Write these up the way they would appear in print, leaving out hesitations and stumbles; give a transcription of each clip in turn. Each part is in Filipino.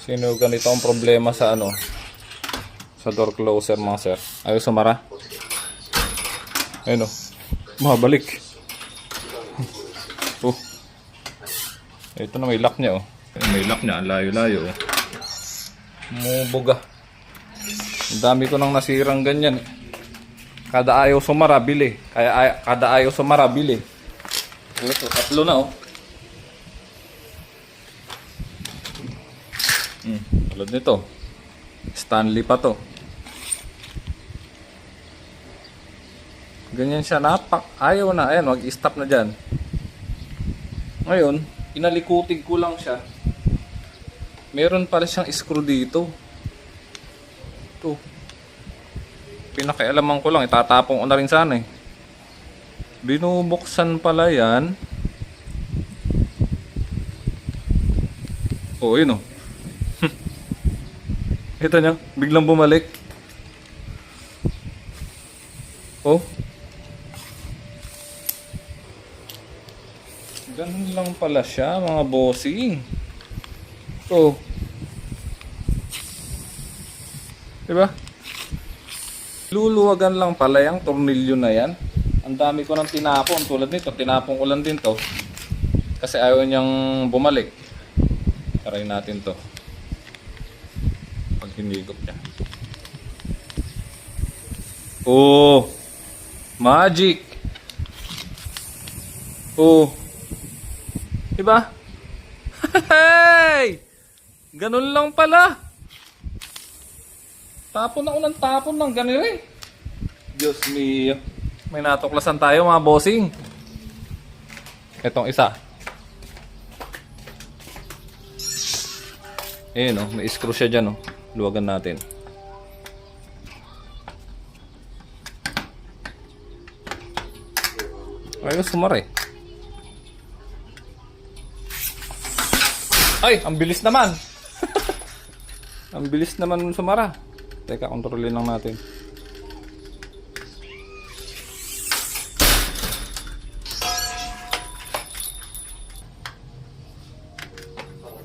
Sino ganito ang problema sa ano? Sa door closer mga sir. Ayaw sumara. Ayun o. Mabalik. Oh. Ito na may lock niya oh. May lock niya. Ang layo-layo oh. Mubuga. Ang dami ko nang nasirang ganyan. Kada ayaw sumara, bili. Kada ayaw sumara, bili. Ito, tatlo na oh. Tulad nito. Stanley pa to. Ganyan siya. Ayaw na. Ayan, mag-stop na dyan. Ngayon, inalikutig ko lang siya. Meron pala siyang screw dito. Ito. Pinakialaman ko lang. Itatapong ko na rin sana eh. Binubuksan pala yan. Oo, yun oh. Ito nyo, biglang bumalik. Oh. Ganun lang pala siya, mga bossing. Oh. Diba? Luluwagan lang pala yung tornilyo na yan. Ang dami ko nang tinapon. Tulad nito, tinapon ko lang din to. Kasi ayaw niyang bumalik. Try natin to. Pag hinigop niya. Oh! Magic! Oh! Diba? Hey! Ganun lang pala. Tapon ako ng tapon ng ganun eh. Diyos mio. May natuklasan tayo mga bossing. Etong isa. Eh no, may screw siya dyan no. Luwagan natin. Ayos sumara eh. Ay, ang bilis naman. Ang bilis naman sumara. Teka, kontrolin lang natin.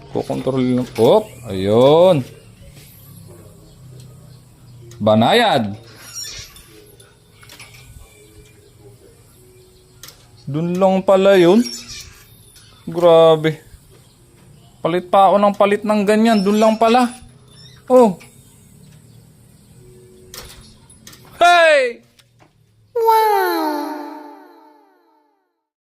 Kukontrolin lang. Op, ayun. Banayad. Dun lang pala yun. Grabe. Palit pa ako ng palit ng ganyan. Dun lang pala. Oh. Hey! Wow!